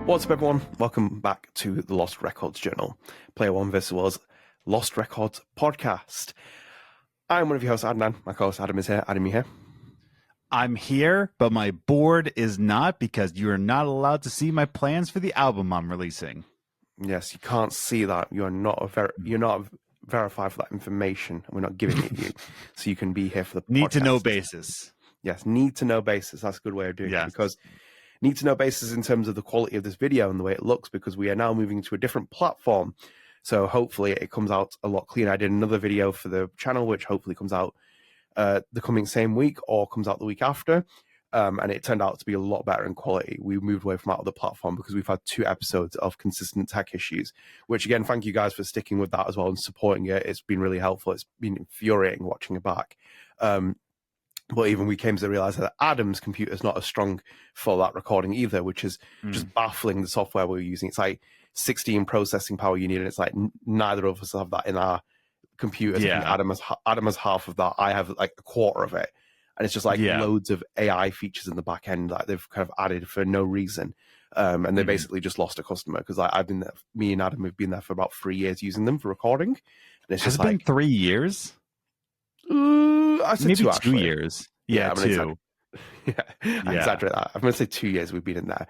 What's up, everyone? Welcome back to the Lost Records Journal, Player One vs. World's Lost Records podcast. I'm one of your hosts, Adnan. My co-host Adam is here. Adam, you here? I'm here, but my board is not, because you are not allowed to see my plans for the album I'm releasing. Yes, you can't see that. You're not verified for that information, and we're not giving it you, so you can be here for the Need to know podcast. basis. Yes, need to know basis. That's a good way of doing it, Yes. because need to know basis in terms of the quality of this video and the way it looks, because we are now moving to a different platform. So hopefully it comes out a lot cleaner. I did another video for the channel, which hopefully comes out the coming same week or comes out the week after. And it turned out to be a lot better in quality. We moved away from out of the platform because we've had 2 episodes of consistent tech issues, which again, thank you guys for sticking with that as well and supporting it. It's been really helpful. It's been infuriating watching it back. But even we came to realize that Adam's computer is not as strong for that recording either, which is just baffling, the software we're using. It's like 16 processing power you need, and it's like neither of us have that in our computers. Yeah. I think Adam has half of that. I have like a quarter of it. And it's just like loads of AI features in the back end that they've kind of added for no reason. And they basically just lost a customer, because I've been there, me and Adam have been there for about 3 years using them for recording. And it's Has just it been like 3 years? I said Maybe 2 2 actually. years. Yeah, Yeah, I'm 2. I exaggerate that. I'm going to say 2 years we've been in there.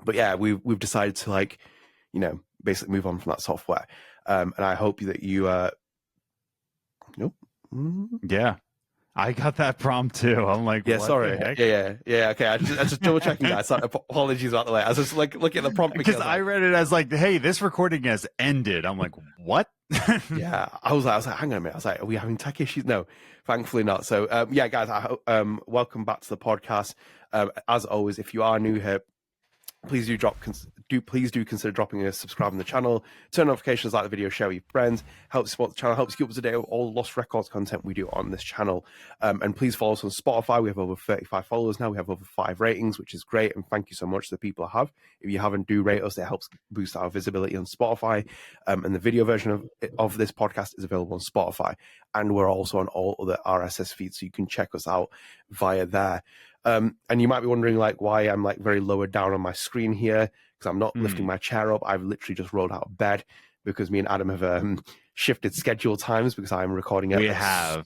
But yeah, we've decided to, like, basically move on from that software. And I hope that you, nope. Yeah. I got that prompt too. I'm like, Yeah, what sorry. the heck? Yeah. Okay, I just double checking that. So apologies about the way. I was just like looking at the prompt Because I read it as like, hey, this recording has ended. I'm like, what? Yeah, I was like, hang on a minute. I was like, are we having tech issues? No, thankfully not. So, yeah, guys, welcome back to the podcast. As always, if you are new here, please do consider dropping a subscribe on the channel, turn notifications, like the video, share with your friends, help support the channel, helps keep up to date with all Lost Records content we do on this channel. And please follow us on Spotify. We have over 35 followers now. We have over 5 ratings, which is great, and thank you so much to the people I have. If you haven't, do rate us. It helps boost our visibility on Spotify. And the video version of this podcast is available on Spotify, and we're also on all other RSS feeds, so you can check us out via there. And you might be wondering, like, why I'm like very lower down on my screen here, because I'm not lifting my chair up. I've literally just rolled out of bed, because me and Adam have shifted schedule times, because I'm recording because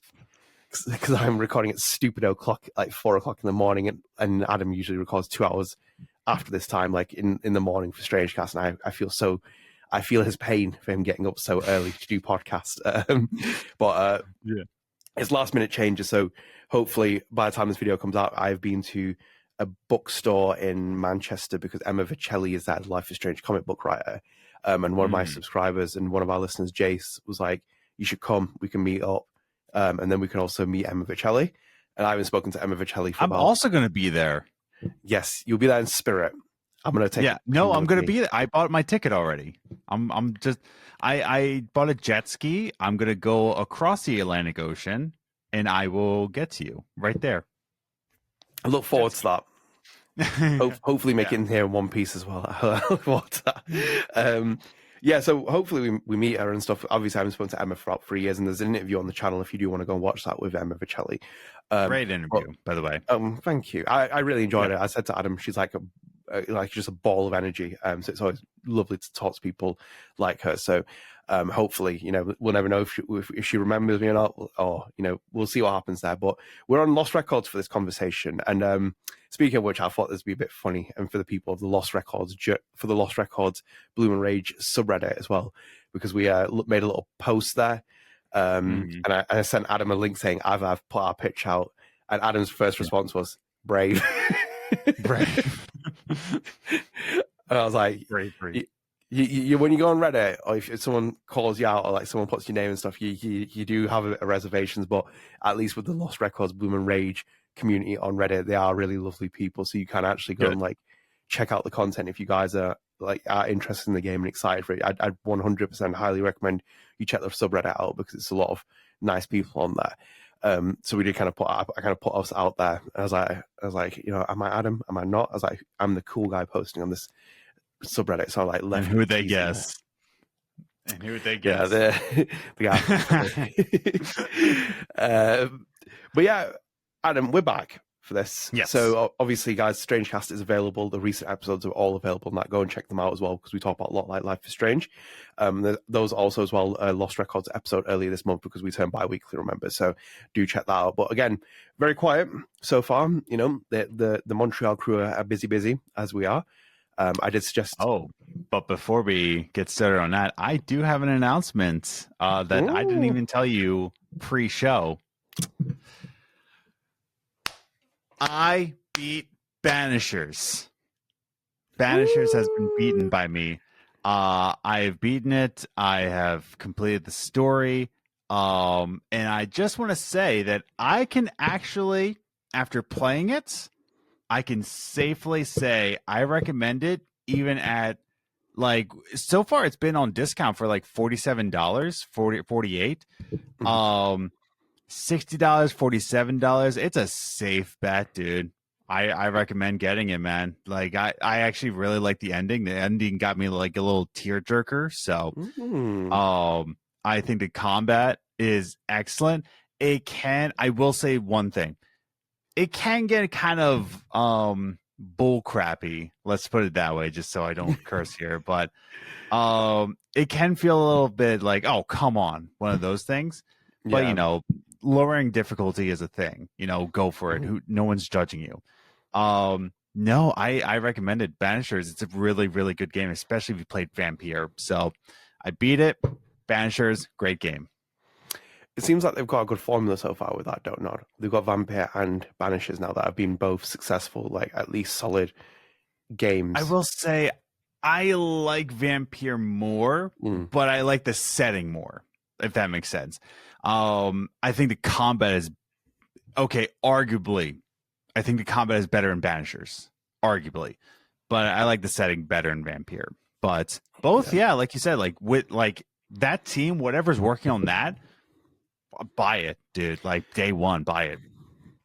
I'm recording at stupid o'clock, like 4 o'clock in the morning, and Adam usually records 2 hours after this time, like in the morning for StrangeCast, and I feel his pain for him getting up so early to do podcasts. But it's last minute changes, so hopefully by the time this video comes out, I've been to a bookstore in Manchester, because Emma Vicelli is that Life is Strange comic book writer. And one of my subscribers and one of our listeners, Jace, was like, you should come, we can meet up. And then we can also meet Emma Vicelli. And I haven't spoken to Emma Vicelli for I'm also going to be there. Yes, you'll be there in spirit. I'm going to take I'm going to be there. I bought my ticket already. I bought a jet ski. I'm going to go across the Atlantic Ocean, and I will get to you right there. I look forward to that. Hopefully make it in here in one piece as well. Yeah, so hopefully we meet her and stuff. Obviously, I haven't spoken to Emma for about 3 years, and there's an interview on the channel if you do want to go and watch that with Emma Vicelli. Great interview, by the way. Thank you. I really enjoyed it. I said to Adam, she's like just a ball of energy. So it's always lovely to talk to people like her. So hopefully, we'll never know if she remembers me or not, or we'll see what happens there. But we're on Lost Records for this conversation, and speaking of which, I thought this would be a bit funny, and for the people of the Lost Records Bloom and Rage subreddit as well, because we made a little post there, and I sent Adam a link saying I've put our pitch out, and Adam's first response was brave. Brave. And I was like, Brave. You when you go on Reddit, or if someone calls you out, or like someone puts your name and stuff, you do have a bit of reservations, but at least with the Lost Records Bloom and Rage community on Reddit, they are really lovely people, so you can actually go and like check out the content if you guys are interested in the game and excited for it. I'd 100% highly recommend you check the subreddit out, because it's a lot of nice people on there. So we did I put us out there. I was like, am I Adam? Am I not? I was like, I'm the cool guy posting on this subreddit. So I like left. And who would they guess? And who would they guess? Yeah, the guy. But yeah, Adam, we're back for this. Yes. So obviously, guys, StrangeCast is available. The recent episodes are all available on that. Go and check them out as well, because we talk about a lot like Life is Strange. Those also as well, Lost Records episode earlier this month, because we turn bi-weekly, remember? So do check that out. But again, very quiet so far. You know, the Montreal crew are busy as we are. I did suggest. Oh, but before we get started on that, I do have an announcement that I didn't even tell you pre-show. I beat Banishers. Banishers has been beaten by me. I have beaten it. I have completed the story. And I just want to say that I can actually, after playing it, I can safely say I recommend it, even at, like, so far it's been on discount for like $47, $48. $60, $47. It's a safe bet, dude. I recommend getting it, man. Like, I actually really like the ending. The ending got me like a little tear jerker. So I think the combat is excellent. I will say one thing. It can get kind of bull crappy, let's put it that way, just so I don't curse here. But it can feel a little bit like, oh, come on, one of those things. But, Yeah. you know, lowering difficulty is a thing. You know, go for it. No one's judging you. No, I recommend it. Banishers, it's a really, really good game, especially if you played Vampire. So I beat it. Banishers, great game. It seems like they've got a good formula so far with that, Don't Nod. They've got Vampire and Banishers now that have been both successful, like at least solid games. I will say I like Vampire more, but I like the setting more, if that makes sense. I think the combat is okay. Arguably, I think the combat is better in Banishers, arguably, but I like the setting better in Vampire. But both, yeah, like you said, like with like that team, whatever's working on that, buy it, dude. Like day one, buy it.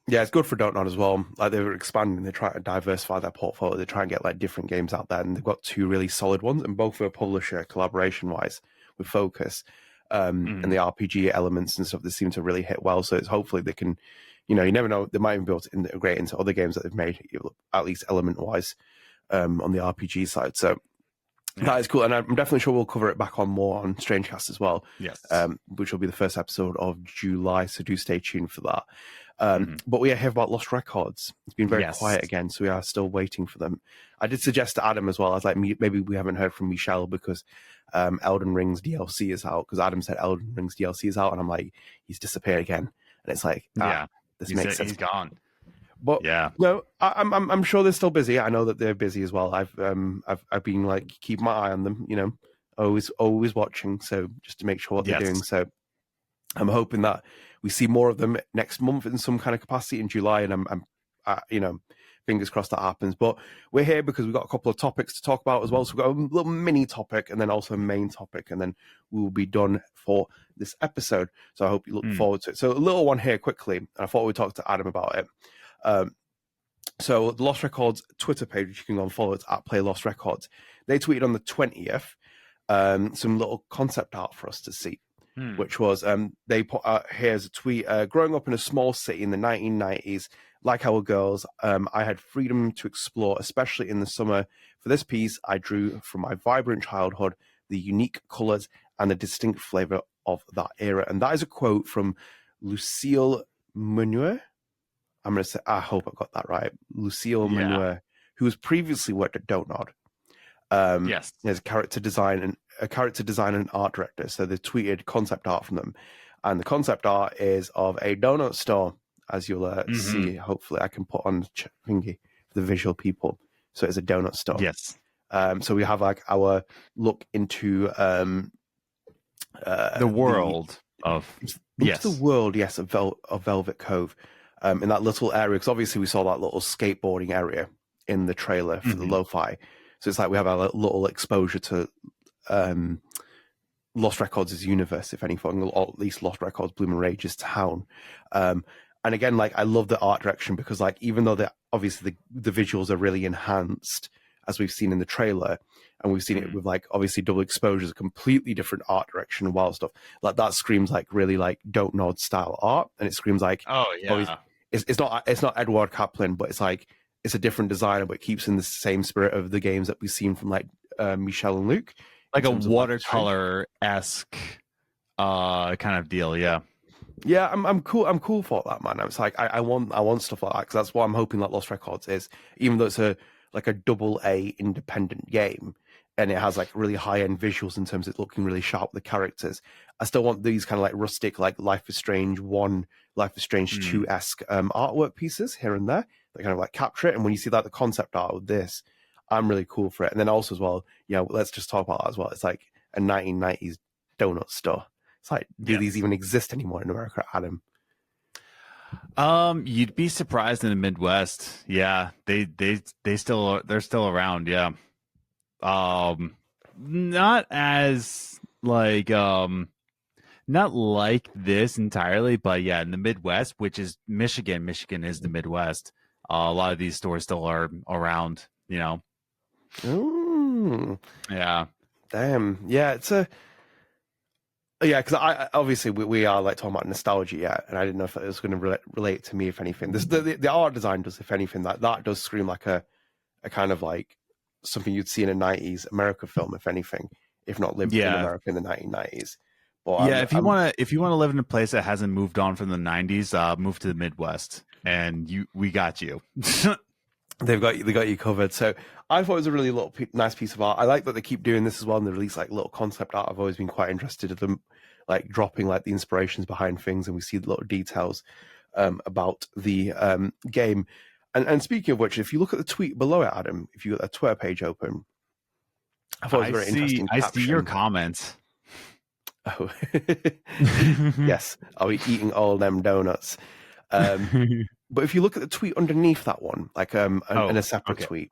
Yeah, it's good for Don't Nod as well. Like they're expanding, they're trying to diversify their portfolio. They try and get like different games out there, and they've got two really solid ones, and both are publisher collaboration wise with Focus. And the RPG elements and stuff, they seem to really hit well. So it's hopefully they can, you know, you never know, they might even be able to integrate into other games that they've made, at least element wise, on the RPG side. So that is cool. And I'm definitely sure we'll cover it back on more on StrangeCast as well. Yes. Which will be the first episode of July. So do stay tuned for that. But we hear about Lost Records. It's been very quiet again, so we are still waiting for them. I did suggest to Adam as well. I was like, maybe we haven't heard from Michelle because Elden Ring's DLC is out. Because Adam said Elden Ring's DLC is out, and I'm like, he's disappeared again. And it's like, this makes sense. He's gone. But no, I'm sure they're still busy. I know that they're busy as well. I've been like keeping my eye on them. You know, always watching. So just to make sure what they're doing. So I'm hoping that we see more of them next month in some kind of capacity in July, and I'm you know, fingers crossed that happens. But we're here because we've got a couple of topics to talk about as well. So we've got a little mini topic and then also a main topic, and then we will be done for this episode. So I hope you look forward to it. So a little one here quickly, and I thought we'd talk to Adam about it. So the Lost Records Twitter page, which you can go and follow, it's at Play Lost Records. They tweeted on the 20th some little concept art for us to see. Which was, they put out, here's a tweet, growing up in a small city in the 1990s, like our girls, I had freedom to explore, especially in the summer. For this piece, I drew from my vibrant childhood, the unique colors and the distinct flavor of that era. And that is a quote from Lucile Meunier. I'm going to say, I hope I got that right. Lucile Meunier, who was previously worked at Don't Nod. As a character design and art director. So they tweeted concept art from them, and the concept art is of a donut store, as you'll see. Hopefully, I can put on thingy for the visual people. So it's a donut store. Yes. So we have like our look into the world the world, of Velvet Cove, in that little area. Because obviously we saw that little skateboarding area in the trailer for the lo-fi. So it's like we have a little exposure to Lost Records' universe, if anything, or at least Lost Records Bloom and Rage's town. And again, like, I love the art direction because, like, even though obviously the visuals are really enhanced, as we've seen in the trailer, and we've seen it with, like, obviously double exposures, a completely different art direction and wild stuff. Like, that screams like really like Don't Nod style art, and it screams like it's not Edward Kaplan, but it's like it's a different designer, but it keeps in the same spirit of the games that we've seen from like Michel and Luc, like a watercolor-esque kind of deal. Yeah. Yeah, I'm cool for that, man. It's like I want stuff like that because that's what I'm hoping that Lost Records is. Even though it's a AA independent game and it has like really high end visuals in terms of looking really sharp with the characters, I still want these kind of like rustic, like Life is Strange 1, Life is Strange 2-esque artwork pieces here and there that kind of like capture it. And when you see that the concept art of this, I'm really cool for it. And then also as well, let's just talk about that as well. It's like a 1990s donut store. It's like, do these even exist anymore in America, Adam? You'd be surprised in the Midwest. Yeah, they're still around. Yeah. Not as like not like this entirely, but yeah, in the Midwest, which is Michigan. Michigan is the Midwest. A lot of these stores still are around. Ooh. Yeah. Damn. Yeah, it's a. Yeah, because I obviously we are like talking about nostalgia, and I didn't know if it was going to relate to me, if anything. The art design does, if anything, that does scream like a kind of like something you'd see in a 90s America film, if anything, if not lived in America in the 1990s. But if you want to live in a place that hasn't moved on from the 90s, move to the Midwest, and we got you. They got you covered. So I thought it was a really nice piece of art. I like that they keep doing this as well, and they release like little concept art. I've always been quite interested in them, like dropping like the inspirations behind things, and we see the little details about the game. And speaking of which, if you look at the tweet below it, Adam, if you got a Twitter page open, I thought it was very interesting. I see your comments. Oh, yes, I'll be eating all them donuts. But if you look at the tweet underneath that one, like in a separate tweet,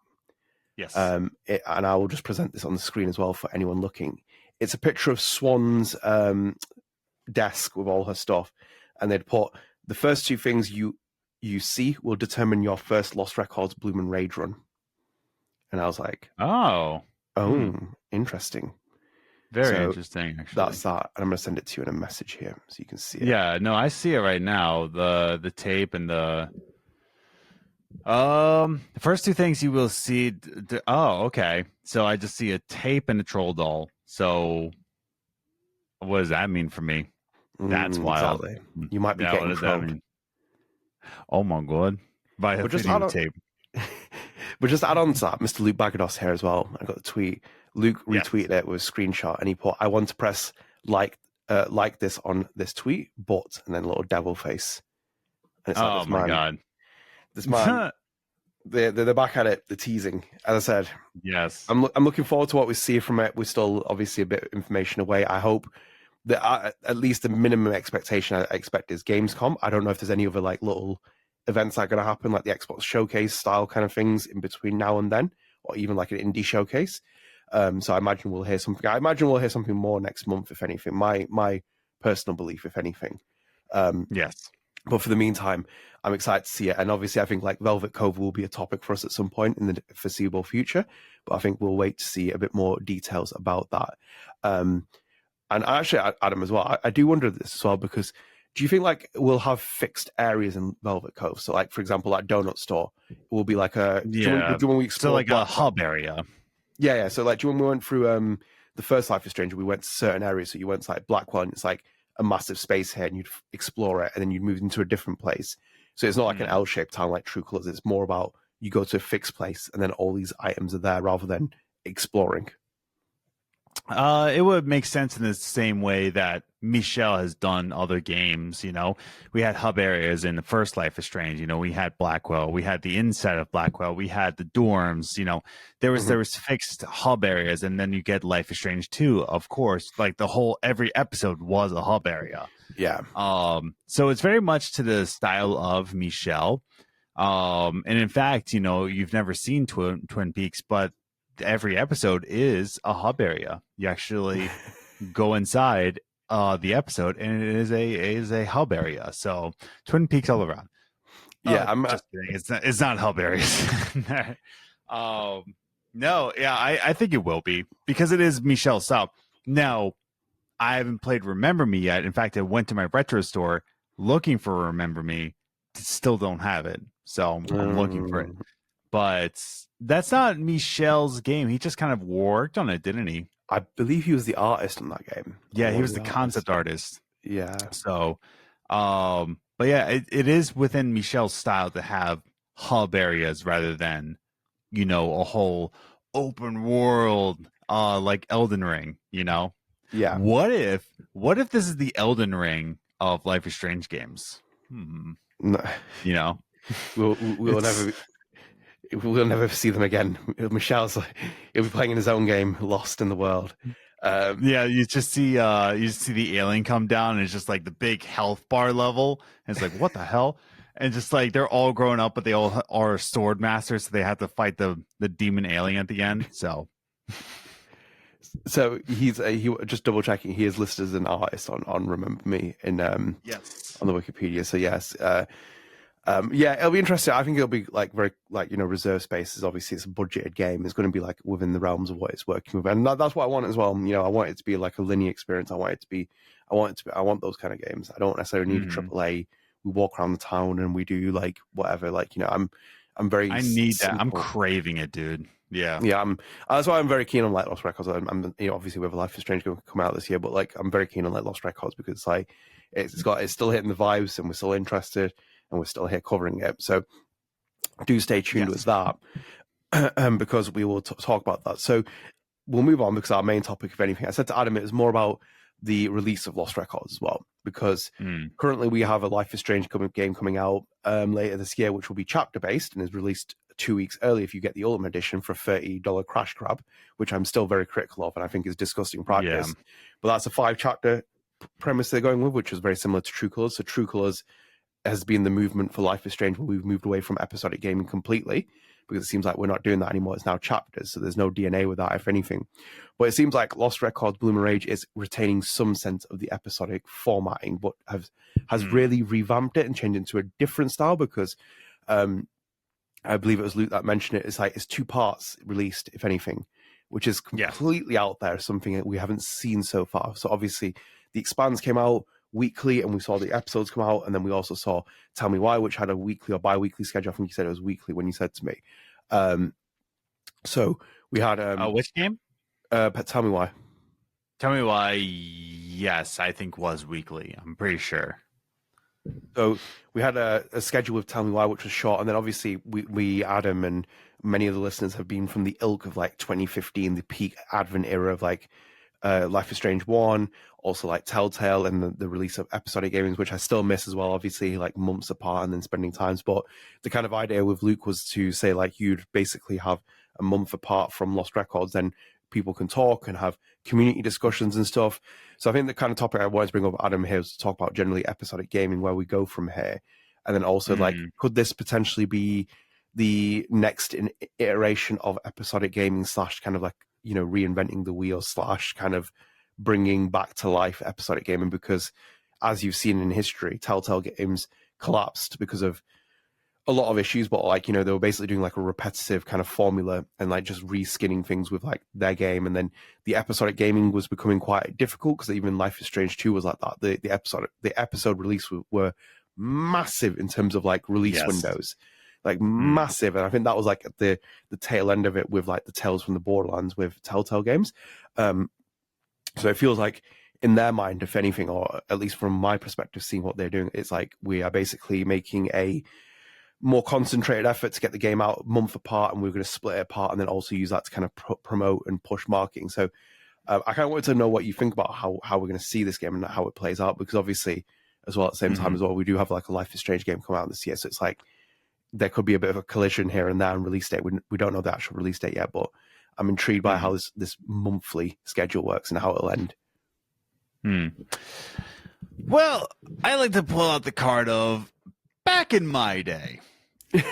yes, and I will just present this on the screen as well for anyone looking. It's a picture of Swan's desk with all her stuff, and they'd put the first two things you see will determine your first Lost Records Bloom and Rage run. And I was like, interesting. Very interesting, actually. That's that. And I'm going to send it to you in a message here so you can see it. Yeah, no, I see it right now. The tape and the first two things you will see. Okay. So I just see a tape and a troll doll. So what does that mean for me? That's wild. Exactly. You might be getting trolled. Oh my god! By a video tape. But just add on to that, Mr. Luke Bagados here as well. I got the tweet. Luke retweeted it with a screenshot, and he put, "I want to press like this on this tweet, but," and then a little devil face. And it's like, my god, this man, they're back at it. The teasing, as I said. Yes, I'm looking forward to what we see from it. We're still obviously a bit of information away. I hope that at least the minimum expectation I expect is Gamescom. I don't know if there's any other like little events that are going to happen, like the Xbox Showcase style kind of things in between now and then, or even like an indie showcase. So I imagine we'll hear something. I imagine we'll hear something more next month, if anything. My personal belief, if anything. Yes. But for the meantime, I'm excited to see it. And obviously, I think like Velvet Cove will be a topic for us at some point in the foreseeable future. But I think we'll wait to see a bit more details about that. And actually, Adam, as well, I do wonder this as well, because do you think like we'll have fixed areas in Velvet Cove? So like, for example, that donut store, it will be like a... Yeah, do when we explore, so like a hub area. Yeah. So like, do you when we went through the first Life is Strange, we went to certain areas. So you went to like Blackwell, and it's like a massive space here, and you'd explore it, and then you'd move into a different place. So it's not like an L-shaped town like True Colors. It's more about you go to a fixed place, and then all these items are there rather than exploring. It would make sense in the same way that Michel has done other games. We had hub areas in the first Life is Strange. We had Blackwell, we had the inside of Blackwell, we had the dorms. There was fixed hub areas, and then you get Life is Strange 2, of course. Like every episode was a hub area. Yeah. So it's very much to the style of Michel. And in fact, you've never seen Twin Peaks, but every episode is a hub area. You actually go inside the episode, and it is a hub area. So Twin Peaks all around. Yeah, I'm just kidding. It's not hub areas. No, yeah, I think it will be, because it is Michel's style. Now, I haven't played Remember Me yet. In fact, I went to my retro store looking for Remember Me still don't have it, so I'm looking for it. But that's not Michel's game. He just kind of worked on it, didn't he? I believe he was the artist in that game. Yeah, he was the concept artist. Yeah. So, but yeah, it is within Michel's style to have hub areas rather than, a whole open world, like Elden Ring. Yeah. What if this is the Elden Ring of Life is Strange games? No. We'll never see them again. Michel's he'll be playing in his own game, lost in the world. Yeah, you just see the alien come down, and it's just like the big health bar level, and it's like, what the hell? And just like they're all grown up, but they all are sword masters, so they have to fight the demon alien at the end. So he just double checking. He is listed as an artist on Remember Me yes, on the Wikipedia. So yes, it'll be interesting. I think it'll be like very reserve spaces. Obviously, it's a budgeted game. It's going to be like within the realms of what it's working with, and that's what I want as well. I want it to be like a linear experience. I want those kind of games. I don't necessarily need a AAA. We walk around the town and we do like whatever. I'm very. I need that. I'm craving it, dude. Yeah. That's why I'm very keen on like Lost Records. I'm obviously we have a Life is Strange going to come out this year, but like I'm very keen on like Lost Records because like it's still hitting the vibes and we're still interested and we're still here covering it. So do stay tuned with that because we will talk about that. So we'll move on because our main topic, if anything, I said to Adam, it was more about the release of Lost Records as well, because currently we have a Life is Strange game coming out later this year, which will be chapter based and is released 2 weeks early if you get the Ultimate Edition for $30 crash grab, which I'm still very critical of and I think is disgusting practice. Yeah. But that's a 5-chapter premise they're going with, which is very similar to True Colors. So True Colors has been the movement for Life is Strange where we've moved away from episodic gaming completely, because it seems like we're not doing that anymore. It's now chapters, so there's no DNA with that, if anything. But it seems like Lost Records Bloomer Rage is retaining some sense of the episodic formatting, but has really revamped it and changed it into a different style, because I believe it was Luke that mentioned it. It's like it's 2 parts released, if anything, which is completely out there, something that we haven't seen so far. So obviously the Expanse came out weekly and we saw the episodes come out, and then we also saw Tell Me Why, which had a weekly or bi-weekly schedule. I think you said it was weekly when you said to me. So we had which game? Tell Me Why. Tell Me Why, yes, I think was weekly. I'm pretty sure. So we had a schedule with Tell Me Why, which was short, and then obviously we Adam and many of the listeners have been from the ilk of like 2015, the peak advent era of like Life is Strange 1, also like Telltale and the release of episodic gaming, which I still miss as well, obviously like months apart and then spending times. But the kind of idea with Luke was to say like you'd basically have a month apart from Lost Records, then people can talk and have community discussions and stuff. So I think the kind of topic I wanted to bring up, Adam, here is to talk about generally episodic gaming, where we go from here. And then also like, could this potentially be the next iteration of episodic gaming / kind of like, reinventing the wheel / kind of bringing back to life episodic gaming? Because as you've seen in history, Telltale games collapsed because of a lot of issues, but like, they were basically doing like a repetitive kind of formula and like just reskinning things with like their game. And then the episodic gaming was becoming quite difficult, because even Life is Strange 2 was like that. The episode release were massive in terms of like release windows, like massive. And I think that was like the tail end of it with like the Tales from the Borderlands with Telltale games. So it feels like in their mind, if anything, or at least from my perspective, seeing what they're doing, it's like we are basically making a more concentrated effort to get the game out a month apart, and we're going to split it apart and then also use that to kind of promote and push marketing. So I kind of wanted to know what you think about how we're going to see this game and how it plays out, because obviously as well at the same time as well, we do have like a Life is Strange game come out this year, so it's like there could be a bit of a collision here and there and release date. We don't know the actual release date yet, but I'm intrigued by how this monthly schedule works and how it'll end. Well, I like to pull out the card of back in my day.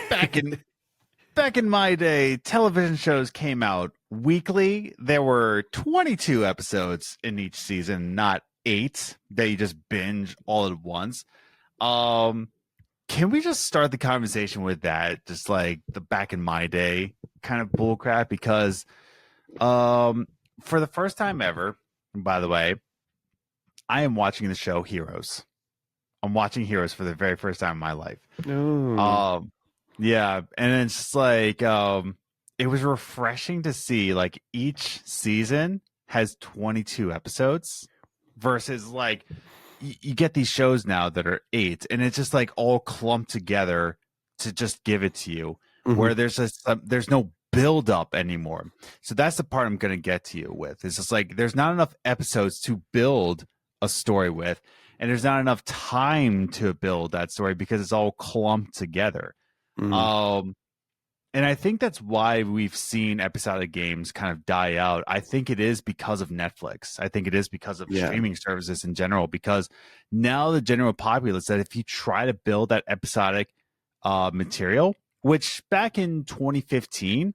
Back in my day, television shows came out weekly. There were 22 episodes in each season, not 8 that you just binge all at once. Can we just start the conversation with that? Just like the back in my day kind of bullcrap, because for the first time ever, by the way, I am watching the show Heroes. I'm watching Heroes for the very first time in my life. Oh. Yeah, and it's just like it was refreshing to see like each season has 22 episodes versus like you get these shows now that are 8, and it's just like all clumped together to just give it to you, where there's no build up anymore. So that's the part I'm going to get to you with. It's just like there's not enough episodes to build a story with, and there's not enough time to build that story because it's all clumped together. And I think that's why we've seen episodic games kind of die out. I think it is because of Netflix. I think it is because of streaming services in general, because now the general populace, that if you try to build that episodic material, which back in 2015,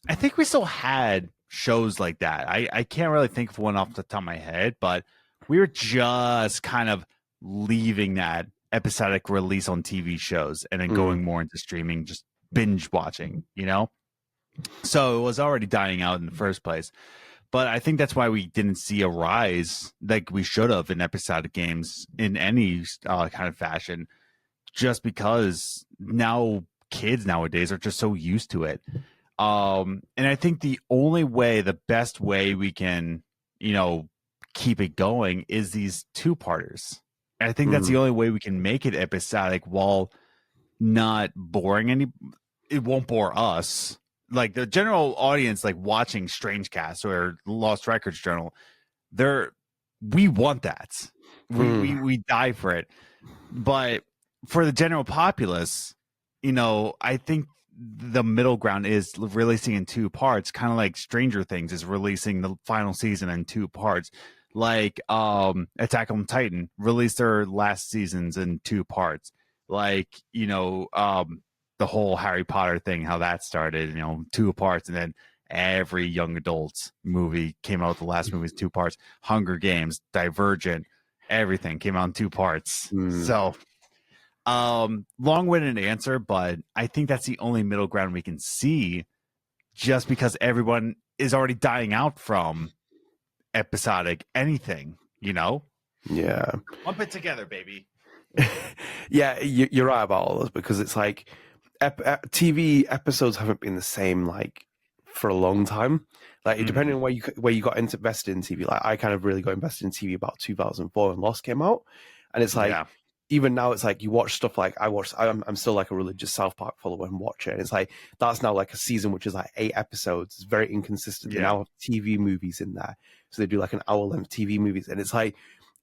I think we still had shows like that. I can't really think of one off the top of my head, but we were just kind of leaving that episodic release on TV shows and then going more into streaming, just binge watching, you know? So it was already dying out in the first place. But I think that's why we didn't see a rise like we should have in episodic games in any kind of fashion, just because now kids nowadays are just so used to it. And I think the best way we can, you know, keep it going is these two-parters. I think that's the only way we can make it episodic while not boring it won't bore us. Like the general audience, like watching StrangeCast or Lost Records Journal, we want that. We die for it. But for the general populace, you know, I think the middle ground is releasing in 2 parts, kind of like Stranger Things is releasing the final season in 2 parts. Like Attack on Titan released their last seasons in 2 parts. Like, you know, the whole Harry Potter thing, how that started, you know, 2 parts, and then every young adult movie came out. The last movie is 2 parts. Hunger Games, Divergent, everything came out in 2 parts. So, long-winded answer, but I think that's the only middle ground we can see, just because everyone is already dying out from episodic anything, you know? Yeah. Lump it together, baby. Yeah, you're right about all this, because it's like TV episodes haven't been the same like for a long time. Like depending on where you got invested in TV. Like I kind of really got invested in TV about 2004 when Lost came out, and it's like even now it's like you watch stuff like I'm still like a religious South Park follower and watch it, and it's like that's now like a season which is like 8 episodes. It's very inconsistent. They now have TV movies in there, so they do like an hour-length TV movies, and it's like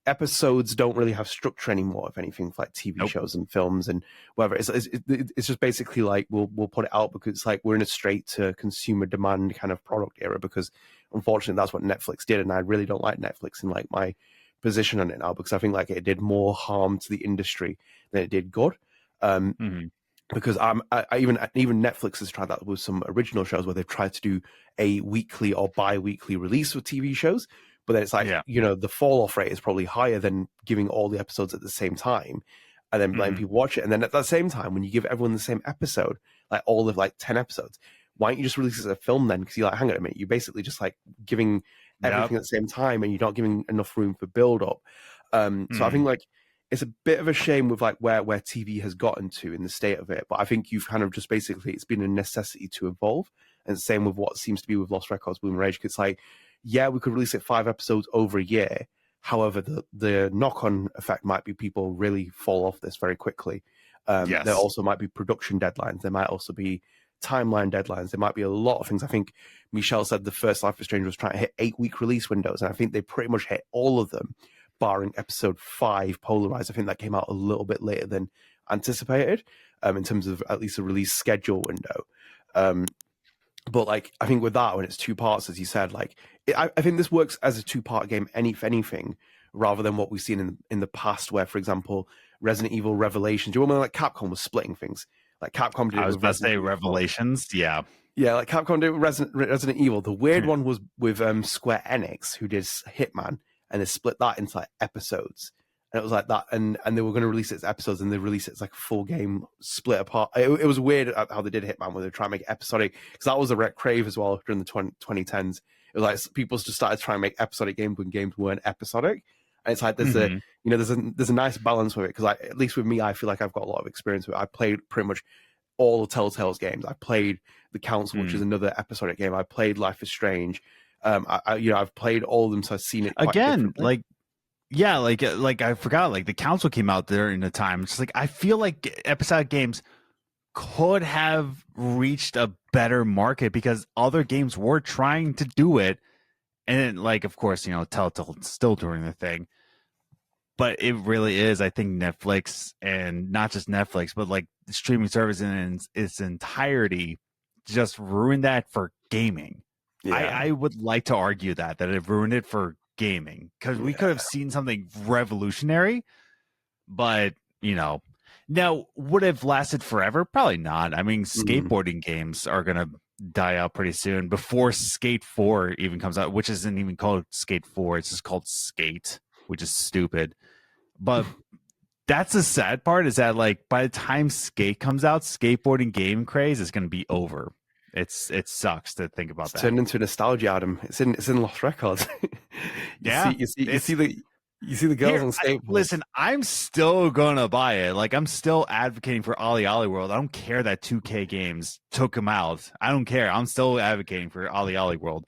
episodes don't really have structure anymore, if anything, for like TV shows and films and whatever. It's just basically like we'll put it out because it's like we're in a straight to consumer demand kind of product era, because unfortunately that's what Netflix did, and I really don't like Netflix in like my position on it now, because I think like it did more harm to the industry than it did good. Because even Netflix has tried that with some original shows where they've tried to do a weekly or bi-weekly release of TV shows. But then it's like, you know, the fall off rate is probably higher than giving all the episodes at the same time and then letting people watch it. And then at the same time, when you give everyone the same episode, like all of like 10 episodes, why don't you just release it as a film then? Because you're like, hang on a minute, you're basically just like giving everything at the same time and you're not giving enough room for build up. So I think like it's a bit of a shame with like where TV has gotten to in the state of it. But I think you've kind of just basically, it's been a necessity to evolve. And same with what seems to be with Lost Records, Boom Rage. It's like, yeah, we could release it 5 episodes over a year. However, the knock-on effect might be people really fall off this very quickly. There also might be production deadlines. There might also be timeline deadlines. There might be a lot of things. I think Michelle said the first Life is Strange was trying to hit 8-week release windows, and I think they pretty much hit all of them, barring episode 5, Polarized. I think that came out a little bit later than anticipated in terms of at least a release schedule window. But like, I think with that, when it's 2 parts, as you said, like, I think this works as a 2-part game, if anything, rather than what we've seen in the past, where, for example, Resident Evil Revelations. Do you remember like Capcom was splitting things? Like Capcom did it with Resident Evil. Revelations, yeah, like Capcom did it with Resident Evil. The weird one was with Square Enix, who did Hitman, and they split that into like episodes. And it was like that, and they were going to release it as episodes, and they released it as like a full game split apart. It was weird how they did Hitman, where they were trying to make it episodic, because that was a crave as well during the 2010s. It was like people just started trying to make episodic games when games weren't episodic, And it's like there's a there's a nice balance with it, because at least with me, I feel like I've got a lot of experience with it. I played pretty much all the Telltale's games. I played The Council, which is another episodic game. I played Life is Strange. I've played all of them, so I've seen it quite again. differently. Like I forgot, like The Council came out during the time. It's like I feel like episodic games could have reached a better market because other games were trying to do it, and like, of course, Telltale's still doing the thing. But it really is, I think, Netflix, and not just Netflix, but like the streaming service in its entirety just ruined that for gaming. Yeah. I would like to argue that it ruined it for gaming, because we could have seen something revolutionary, but now would have lasted forever? Probably not. I mean, skateboarding games are gonna die out pretty soon before Skate 4 even comes out, which isn't even called Skate 4. It's just called Skate, which is stupid. But that's the sad part, is that like by the time Skate comes out, skateboarding game craze is going to be over. It sucks to think about that. Turned into nostalgia, Adam. It's in Lost Records. You see the girls on skateboards. Listen, I'm still gonna buy it. Like, I'm still advocating for Ollie Ollie World. I don't care that 2K Games took him out. I don't care. I'm still advocating for Ollie Ollie World.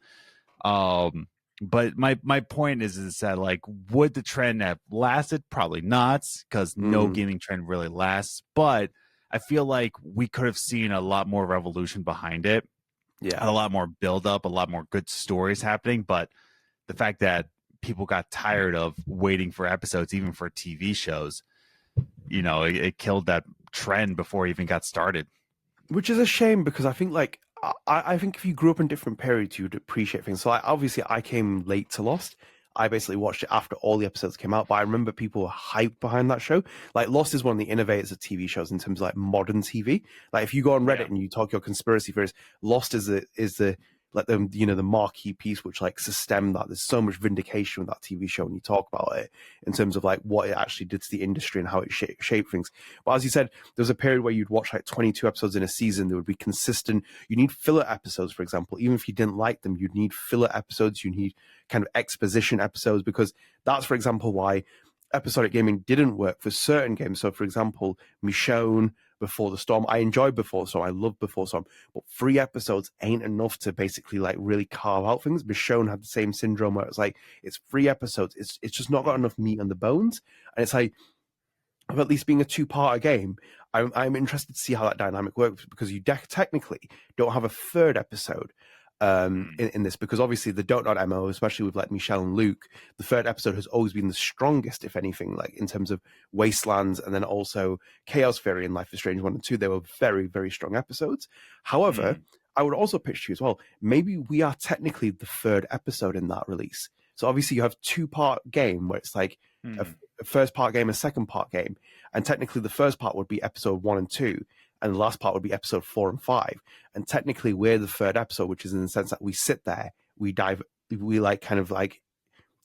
But my point is that, like, would the trend have lasted? Probably not, because no gaming trend really lasts. But I feel like we could have seen a lot more revolution behind it. Yeah, a lot more build up, a lot more good stories happening. But the fact that people got tired of waiting for episodes, even for TV shows, it killed that trend before it even got started. Which is a shame, because I think, like, I think if you grew up in different periods, you'd appreciate things. So obviously I came late to Lost. I basically watched it after all the episodes came out, but I remember people were hyped behind that show. Like, Lost is one of the innovators of TV shows in terms of like modern TV. Like, if you go on Reddit and you talk your conspiracy theories, Lost is the like the marquee piece which like sustained that. There's so much vindication with that TV show when you talk about it in terms of like what it actually did to the industry and how it shaped things. But as you said, there was a period where you'd watch like 22 episodes in a season. There would be consistent. You need filler episodes, for example. Even if you didn't like them, you'd need filler episodes. You need kind of exposition episodes, because that's, for example, why episodic gaming didn't work for certain games. So, for example, Michonne, Before the Storm. I enjoyed Before the Storm. I love Before the Storm. But 3 episodes ain't enough to basically like really carve out things. Michonne had the same syndrome where it's like, it's 3 episodes. It's just not got enough meat on the bones. And it's like, at least being a 2-part game, I'm interested to see how that dynamic works, because you technically don't have a 3rd episode in this, because obviously the Don't Nod MO, especially with like Michelle and Luke, the 3rd episode has always been the strongest, if anything, like in terms of Wastelands, and then also Chaos Theory and Life is Strange 1 and 2. They were very, very strong episodes. However, I would also pitch to you as well, maybe we are technically the 3rd episode in that release. So obviously you have 2-part game where it's like a first part game, a second part game, and technically the first part would be episode 1 and 2, and the last part would be episode 4 and 5. And technically we're the 3rd episode, which is in the sense that we sit there, we like kind of like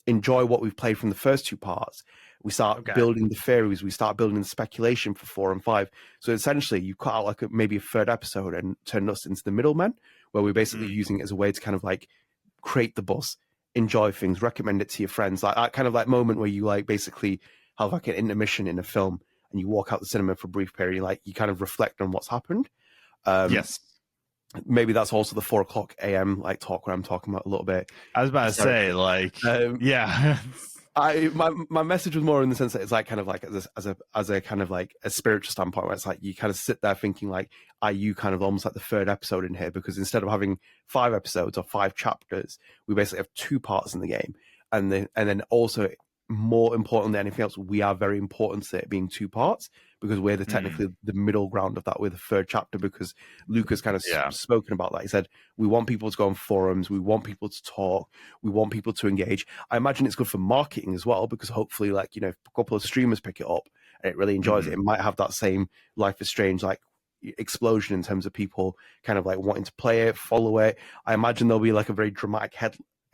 enjoy what we've played from the first 2 parts. We start building the theories, we start building the speculation for 4 and 5. So essentially you cut out like maybe a 3rd episode and turn us into the middleman, where we're basically using it as a way to kind of like create the buzz, enjoy things, recommend it to your friends, like that kind of like moment where you like basically have like an intermission in a film and you walk out the cinema for a brief period, like you kind of reflect on what's happened. Yes. Maybe that's also the 4:00 a.m. like talk where I'm talking about a little bit. I was about to say, like, yeah. My message was more in the sense that it's like kind of like as a kind of like a spiritual standpoint, where it's like you kind of sit there thinking like, are you kind of almost like the 3rd episode in here? Because instead of having 5 episodes or 5 chapters, we basically have 2 parts in the game, and then also, more important than anything else, we are very important to it being 2 parts, because we're technically the middle ground of that. We're the 3rd chapter, because Lucas kind of spoken about that. He said, we want people to go on forums, we want people to talk, we want people to engage. I imagine it's good for marketing as well, because hopefully, like, if a couple of streamers pick it up and it really enjoys it, it might have that same Life is Strange like explosion in terms of people kind of like wanting to play it, follow it. I imagine there'll be like a very dramatic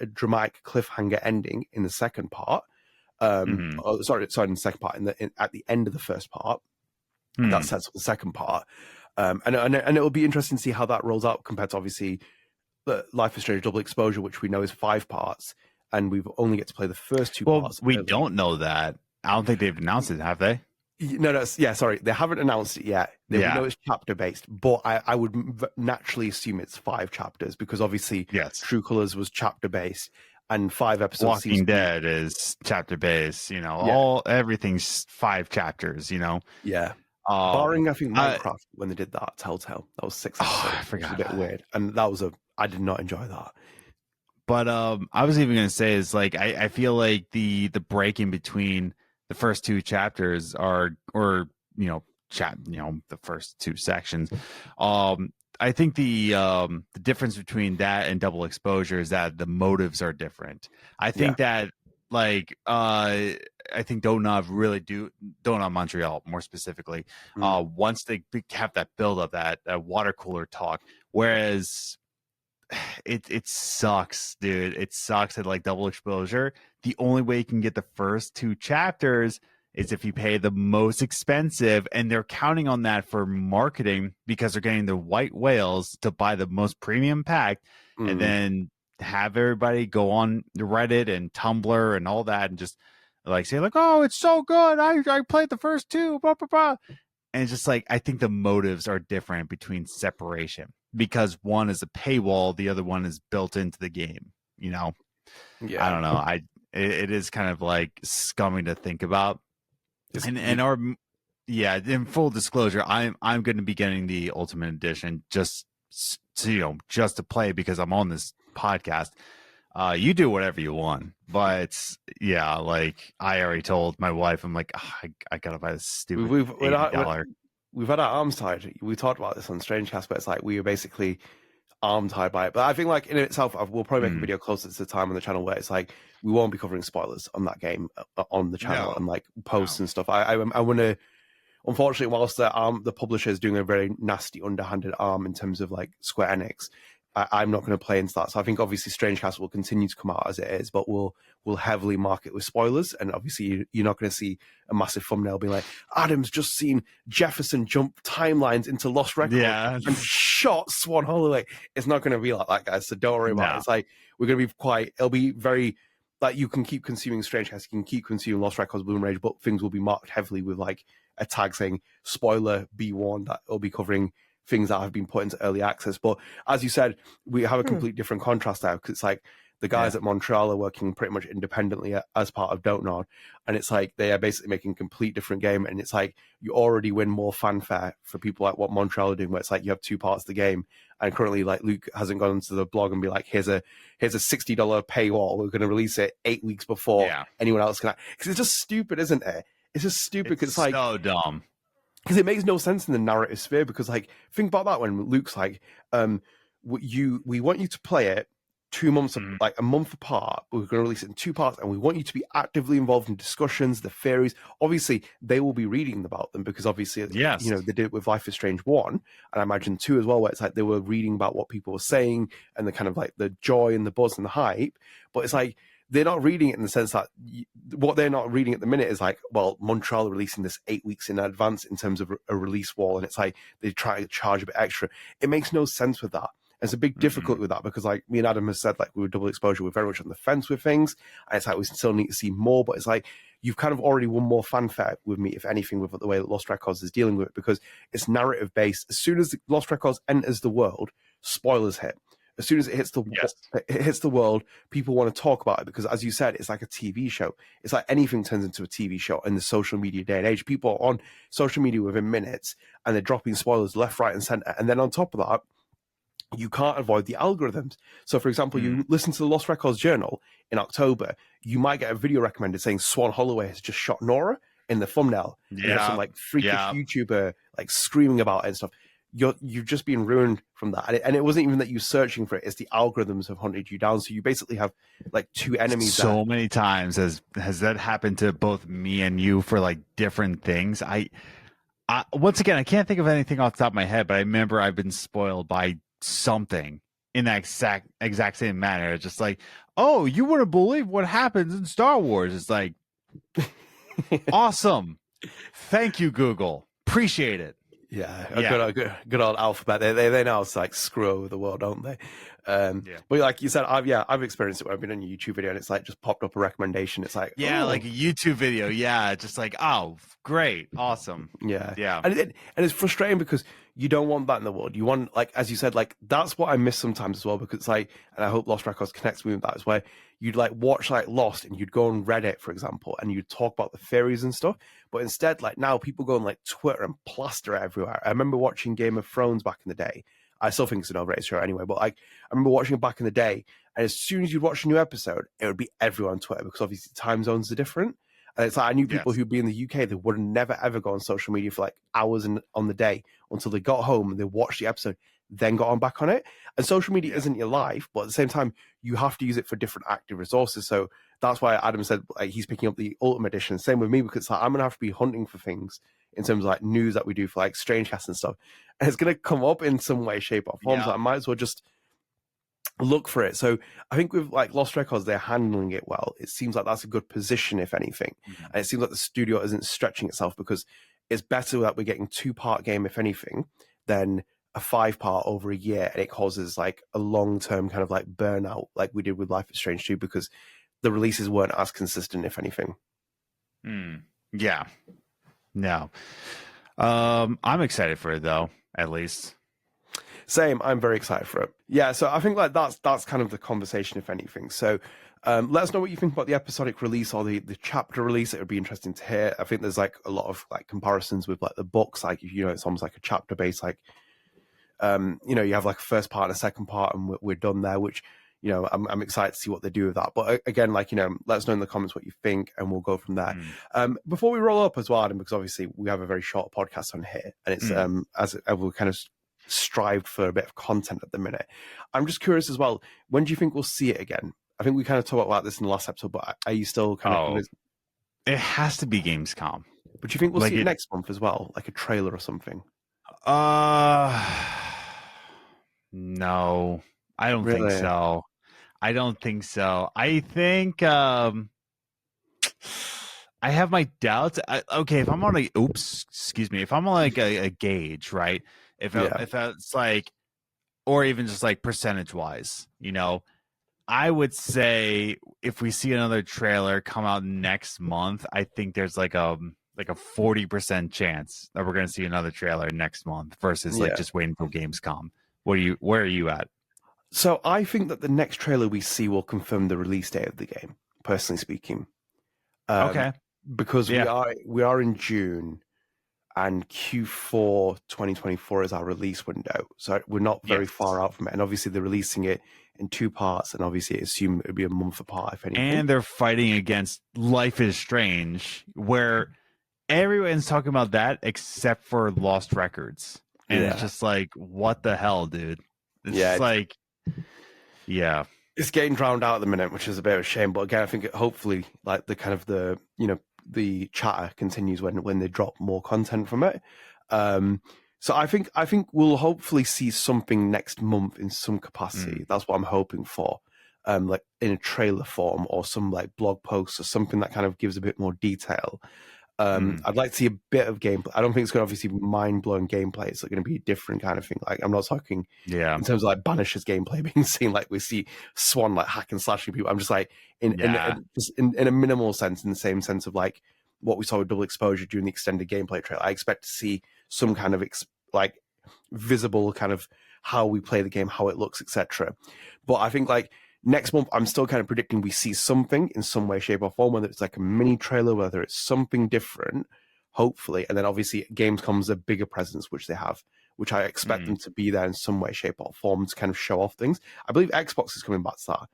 cliffhanger ending in the 2nd part. Sorry, in the second part, at the end of the first part, that sets up the second part, and it will be interesting to see how that rolls out compared to obviously the Life is Strange Double Exposure, which we know is 5 parts, and we've only get to play the first 2 Well, parts. we don't know that. I don't think they've announced it, have they? No, sorry, they haven't announced it yet. We know it's chapter based, but I would naturally assume it's 5 chapters because obviously True Colors was chapter based and 5 episodes. Walking Dead is chapter based, everything's 5 chapters, Yeah. Barring, I think, Minecraft when they did that, Telltale, that was 6 episodes. I forgot. Which was a bit weird, and that was I did not enjoy that. But I was even gonna say is like I feel like the break in between the first 2 chapters the first 2 sections. I think the difference between that and Double Exposure is that the motives are different. I think that I think Don't Nod Montreal more specifically once they have that build up, that water cooler talk, whereas it sucks, dude. It sucks at like Double Exposure. The only way you can get the first 2 chapters is if you pay the most expensive, and they're counting on that for marketing because they're getting the white whales to buy the most premium pack and then have everybody go on Reddit and Tumblr and all that and just like say like, oh, it's so good. I played the first 2, blah, blah, blah. And it's just like, I think the motives are different between separation because one is a paywall, the other one is built into the game, Yeah. I don't know. It is kind of like scummy to think about. In full disclosure, I'm going to be getting the Ultimate Edition just to play because I'm on this podcast. You do whatever you want, but like I already told my wife, I'm like, I gotta buy this stupid $80. We've had our arms tied. We talked about this on StrangeCast, but it's like we were basically arm tied by it. But I think like in itself, we'll probably make a video closer to the time on the channel where it's like we won't be covering spoilers on that game on the channel and like posts and stuff. I want to. Unfortunately, whilst the publisher is doing a very nasty, underhanded arm in terms of like Square Enix, I'm not going to play into that. So I think obviously StrangeCast will continue to come out as it is, but we'll heavily mark it with spoilers. And obviously you're not going to see a massive thumbnail being like, Adam's just seen Jefferson jump timelines into Lost Records and shot Swan Holloway. It's not going to be like that, guys. So don't worry about it. It's like we're going to be it'll be very, like you can keep consuming StrangeCast, you can keep consuming Lost Records, Bloom Rage, but things will be marked heavily with like a tag saying spoiler, be warned, that will be covering things that have been put into early access. But as you said, we have a complete different contrast now because it's like the guys at Montreal are working pretty much independently as part of Don't Nod, and it's like they are basically making a complete different game. And it's like you already win more fanfare for people like what Montreal are doing, where it's like you have 2 parts of the game, and currently like Luke hasn't gone into the blog and be like, here's a $60 paywall. We're going to release it 8 weeks before anyone else can. Because it's just stupid, isn't it? It's just stupid because it's like so dumb. Because it makes no sense in the narrative sphere. Because like think about that when Luke's like, we want you to play it 2 months, like a month apart. We're going to release it in 2 parts, and we want you to be actively involved in discussions, the theories. Obviously, they will be reading about them because obviously, they did it with Life is Strange 1, and I imagine 2 as well, where it's like they were reading about what people were saying and the kind of like the joy and the buzz and the hype. But it's like they're not reading it in the sense that what they're not reading at the minute is like, well, Montreal are releasing this 8 weeks in advance in terms of a release wall, and it's like they try to charge a bit extra. It makes no sense with that. There's a big difficulty with that because, like me and Adam has said, like we were Double Exposure, we're very much on the fence with things, and it's like we still need to see more. But it's like you've kind of already won more fanfare with me, if anything, with the way that Lost Records is dealing with it, because it's narrative based. As soon as Lost Records enters the world, spoilers hit. As soon as it hits the world, people want to talk about it because, as you said, it's like a TV show. It's like anything turns into a TV show in the social media day and age. People are on social media within minutes, and they're dropping spoilers left, right, and center. And then on top of that, you can't avoid the algorithms. So, for example, you listen to the Lost Records Journal in October, you might get a video recommended saying Swan Holloway has just shot Nora in the thumbnail. And you have some like freakish YouTuber like screaming about it and stuff. You've just been ruined from that. And it wasn't even that you're searching for it. It's the algorithms have hunted you down. So you basically have like 2 enemies. So many times has that happened to both me and you for like different things. I once again, I can't think of anything off the top of my head, but I remember I've been spoiled by something in that exact same manner. It's just like, oh, you wouldn't believe what happens in Star Wars. It's like, awesome. Thank you, Google. Appreciate it. Yeah, good old Alphabet. They know it's like screw over the world, don't they? But like you said, I've experienced it when I've been on a YouTube video and it's like just popped up a recommendation. It's like, like a YouTube video. Yeah, just like, oh, great, awesome. Yeah. And it's frustrating because you don't want that in the world. You want, like, as you said, like, that's what I miss sometimes as well, because it's like, and I hope Lost Records connects me with that, is where you'd like watch like Lost and you'd go on Reddit, for example, and you'd talk about the theories and stuff. But instead, like now people go on like Twitter and plaster it everywhere. I remember watching Game of Thrones back in the day. I still think it's an overrated show anyway, but like I remember watching it back in the day, and as soon as you'd watch a new episode, it would be everyone on Twitter because obviously time zones are different. And it's like I knew people who'd be in the UK that would never ever go on social media for like hours on the day until they got home and they watched the episode, then got on back on it. And social media isn't your life, but at the same time, you have to use it for different active resources. So that's why Adam said like, he's picking up the Ultimate Edition. Same with me, because like, I'm gonna have to be hunting for things in terms of like news that we do for like StrangeCast and stuff, and it's gonna come up in some way, shape, or form. So I might as well just look for it. So I think with like Lost Records, they're handling it well. It seems like that's a good position, if anything. And it seems like the studio isn't stretching itself, because it's better that we're getting 2-part game, if anything, than a 5-part over a year, and it causes like a long-term kind of like burnout like we did with Life is Strange 2, because the releases weren't as consistent, if anything. Yeah. No. I'm excited for it though, at least. Same, I'm very excited for it. Yeah, so I think like that's kind of the conversation, if anything. So let us know what you think about the episodic release or the chapter release. It would be interesting to hear. I think there's like a lot of like comparisons with like the books, like, you know, it's almost like a chapter based, like you know, you have like a first part and a second part, and we're done there, which, you know, I'm excited to see what they do with that. But again, like, you know, let us know in the comments what you think, and we'll go from there. Before we roll up as well, Adam, because obviously we have a very short podcast on here, and it's as we kind of strived for a bit of content at the minute. I'm just curious as well, when do you think we'll see it again? I think we kind of talked about this in the last episode, but are you still kind of convinced? It has to be Gamescom. But do you think we'll see it next month as well, like a trailer or something? No, I don't think so. I don't think so. I think I have my doubts. Okay, if I'm on if I'm on like a gauge, right? If it's like, or even just like percentage wise, you know, I would say if we see another trailer come out next month, I think there's like a 40% chance that we're going to see another trailer next month versus like just waiting for Gamescom. Where are you at? So I think that the next trailer we see will confirm the release date of the game, personally speaking. Okay. Because we are in June, and Q4 2024 is our release window. So we're not very far out from it. And obviously they're releasing it in 2 parts, and obviously I assume it would be a month apart, if anything. And they're fighting against Life is Strange, where everyone's talking about that except for Lost Records. And it's just like, what the hell, dude? It's just like, it's getting drowned out at the minute, which is a bit of a shame. But again, I think hopefully like the kind of the, you know, the chatter continues when they drop more content from it. So I think we'll hopefully see something next month in some capacity. That's what I'm hoping for. Like in a trailer form or some like blog posts or something that kind of gives a bit more detail. I'd like to see a bit of gameplay. I don't think it's going to obviously be mind-blowing gameplay. It's going to be a different kind of thing. Like, I'm not talking in terms of like Banisher's gameplay being seen, like we see Swan like hack and slashing people. I'm just like in a minimal sense, in the same sense of like what we saw with Double Exposure during the extended gameplay trailer. I expect to see some kind of like visible kind of how we play the game, how it looks, etc. But I think like next month, I'm still kind of predicting we see something in some way, shape, or form, whether it's like a mini trailer, whether it's something different, hopefully. And then obviously Gamescom's a bigger presence, which they have, which I expect them to be there in some way, shape, or form to kind of show off things. I believe Xbox is coming back to that.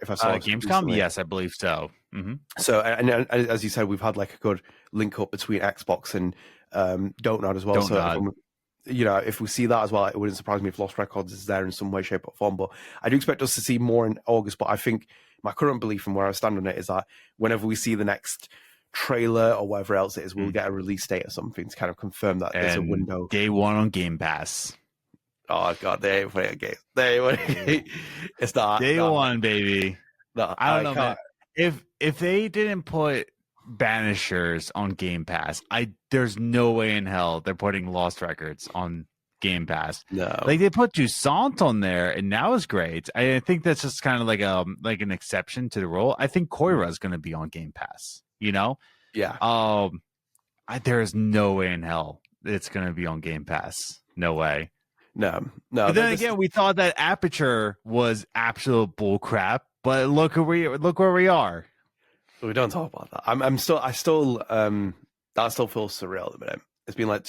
If I saw Gamescom, recently. yes, I believe so. So, and as you said, we've had like a good link up between Xbox and Don't Nod as well. You know, if we see that as well, it wouldn't surprise me if Lost Records is there in some way, shape, or form. But I do expect us to see more in August. But I think my current belief from where I stand on it is that whenever we see the next trailer or whatever else it is, we'll get a release date or something to kind of confirm that there's a window. Day 1 on Game Pass. Oh, God, they ain't playing a game. It's not. Day 1, baby. No, I don't know, man. If they didn't put Banishers on Game Pass, there's no way in hell they're putting Lost Records on Game Pass. No. Like they put Toussaint on there, and now is great. I think that's just kind of like an exception to the rule. I think Koira is going to be on Game Pass. You know, Yeah. there is no way in hell it's going to be on Game Pass. No way. No. But then again, we thought that Aperture was absolute bull crap, but look where we are. We don't talk about that. That still feels surreal at the minute. It's been like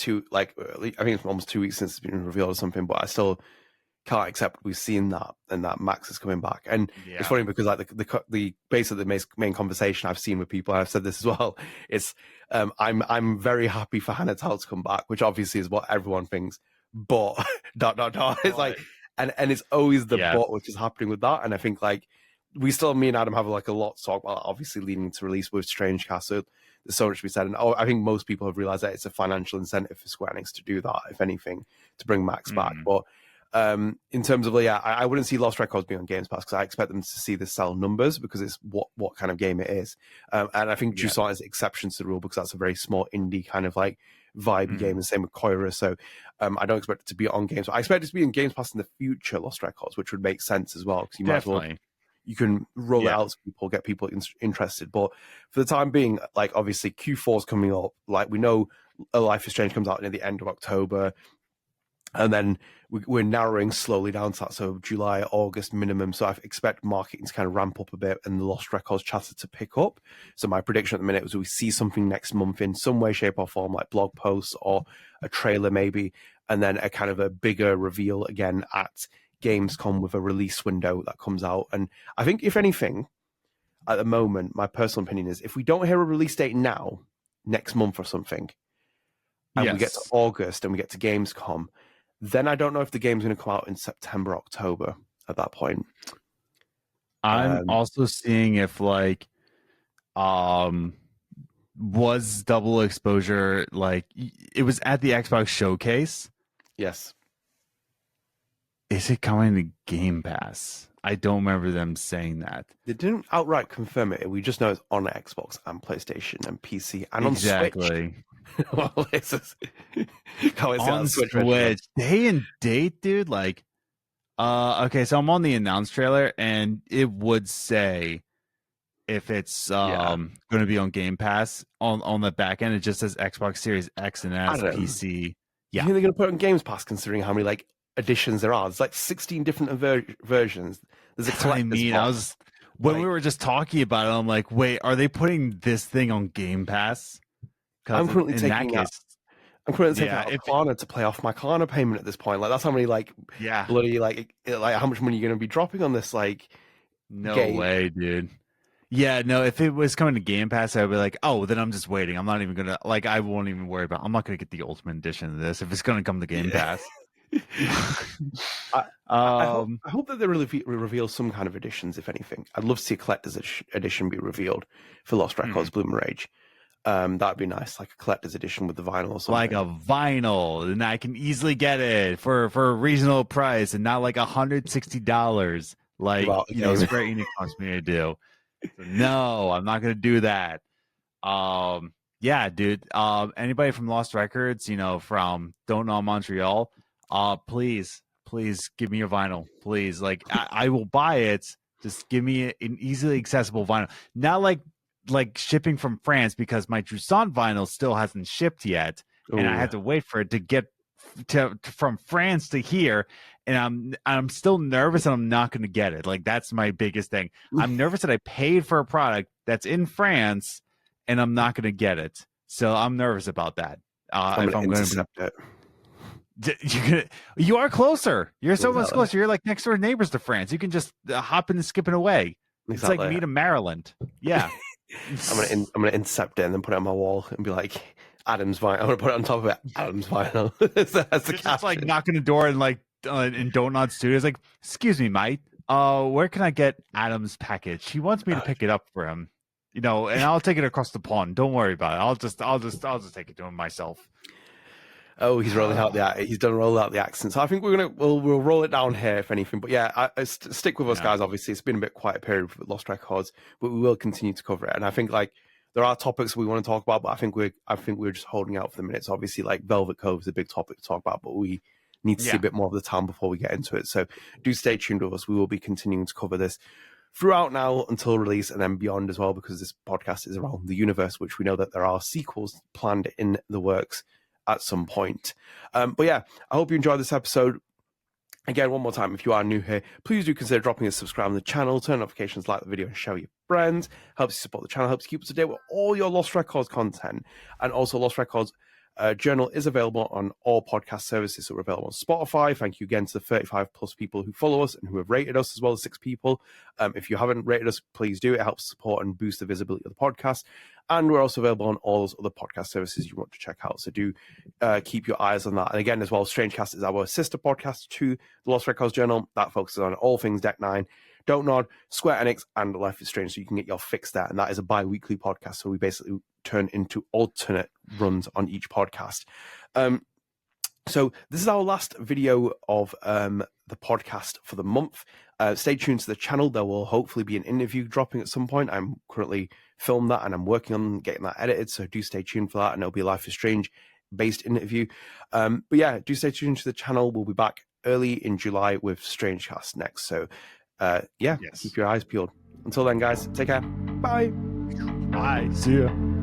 I think it's almost 2 weeks since it's been revealed or something, but I still can't accept we've seen that and that Max is coming back. And it's funny because like the base of the main conversation I've seen with people, and I've said this as well, it's I'm very happy for Hannah Tao to come back, which obviously is what everyone thinks, but ... It's like and it's always the but which is happening with that. And I think like me and Adam have like a lot to talk about, obviously leading to release with StrangeCast. So there's so much to be said. And I think most people have realized that it's a financial incentive for Square Enix to do that, if anything, to bring Max back. But in terms of, I wouldn't see Lost Records being on Games Pass because I expect them to see the sell numbers because it's what kind of game it is. And I think Toussaint is exceptions to the rule because that's a very small indie kind of like vibe game, and same with Koira. So I don't expect it to be on Games Pass. I expect it to be in Games Pass in the future, Lost Records, which would make sense as well because you might as well... You can roll it out to people, get people interested. But for the time being, like obviously Q4 is coming up. Like we know A Life is Strange comes out near the end of October. And then we're narrowing slowly down to that. So July, August minimum. So I expect marketing to kind of ramp up a bit and the Lost Records chatter to pick up. So my prediction at the minute was we see something next month in some way, shape or form, like blog posts or a trailer maybe. And then a kind of a bigger reveal again at Gamescom with a release window that comes out. And I think if anything, at the moment, my personal opinion is if we don't hear a release date now, next month or something, and we get to August and we get to Gamescom, then I don't know if the game's going to come out in September, October at that point. I'm also seeing if like was Double Exposure like it was at the Xbox showcase. Yes. Is it coming to Game Pass? I don't remember them saying that. They didn't outright confirm it. We just know it's on Xbox and PlayStation and PC and on Switch. Well, this is on Switch. Day and date, dude. Like, okay, so I'm on the announced trailer, and it would say if it's going to be on Game Pass on the back end. It just says Xbox Series X and S, PC. Yeah, you think they're going to put it on Games Pass, considering how many like editions there are? There's like 16 different versions. There's a collector's box. When we were just talking about it, I'm like, wait, are they putting this thing on Game Pass? I'm currently taking out Klarna to play off my Klarna payment at this point. Like that's how many bloody like how much money you're going to be dropping on this no game. Way, dude. Yeah, no, if it was coming to Game Pass, I'd be like, oh, then I'm just waiting. I'm not even going to I won't even worry about it. I'm not going to get the Ultimate Edition of this if it's going to come to Game Pass. I hope that they really reveal some kind of editions, if anything. I'd love to see a collector's edition be revealed for Lost Records Bloom Rage. That'd be nice, like a collector's edition with the vinyl or something. Like a vinyl, and I can easily get it for a reasonable price and not like $160 like Square Enix wants me to do. So, no, I'm not gonna do that. Yeah, dude. Anybody from Lost Records, from Don't Nod Montreal, please give me your vinyl, please. Like I will buy it. Just give me an easily accessible vinyl. Not like shipping from France, because my Toussaint vinyl still hasn't shipped yet. Ooh. And I had to wait for it to get from France to here. And I'm still nervous and I'm not going to get it. Like that's my biggest thing. I'm nervous that I paid for a product that's in France and I'm not going to get it. So I'm nervous about that. I'm going to accept it. You are closer. You're so much closer. You're like next door neighbors to France. You can just hop in and skip it away. Exactly. It's like me to Maryland. Yeah. I'm gonna intercept it and then put it on my wall and be like, Adam's vinyl. I'm gonna put it on top of it. Adam's vinyl. That's the just like knocking the door and like in Don't Nod Studios, like, excuse me, mate. Where can I get Adam's package? He wants me to pick it up for him. And I'll take it across the pond. Don't worry about it. I'll just take it to him myself. Oh, he's rolling out he's done roll out the accent. So I think we'll roll it down here if anything. But yeah, stick with us, guys. Obviously, it's been a bit quiet period for Lost Records, but we will continue to cover it. And I think like there are topics we want to talk about, but I think we're just holding out for the minutes. Obviously, like Velvet Cove is a big topic to talk about, but we need to see a bit more of the town before we get into it. So do stay tuned with us. We will be continuing to cover this throughout now until release and then beyond as well, because this podcast is around the universe, which we know that there are sequels planned in the works at some point. But yeah, I hope you enjoyed this episode. Again, one more time, if you are new here, please do consider dropping a subscribe on the channel, turn notifications, like the video, and share with your friends. Helps you support the channel, helps keep us up to date with all your Lost Records content. And also, Lost Records Journal is available on all podcast services. So we're available on Spotify. Thank you again to the 35 plus people who follow us and who have rated us, as well as 6 people. If you haven't rated us, please do. It helps support and boost the visibility of the podcast. And we're also available on all those other podcast services you want to check out. So do keep your eyes on that. And again, as well, StrangeCast is our sister podcast to the Lost Records Journal that focuses on all things Deck 9, Don't Nod, Square Enix, and Life is Strange. So you can get your fix there. And that is a bi-weekly podcast. So we basically turn into alternate runs on each podcast. So this is our last video of the podcast for the month. Stay tuned to the channel. There will hopefully be an interview dropping at some point. I'm currently filming that and I'm working on getting that edited. So do stay tuned for that. And it'll be a Life is Strange based interview. But yeah, do stay tuned to the channel. We'll be back early in July with StrangeCast next. So keep your eyes peeled. Until then, guys, take care. Bye. Bye. See ya.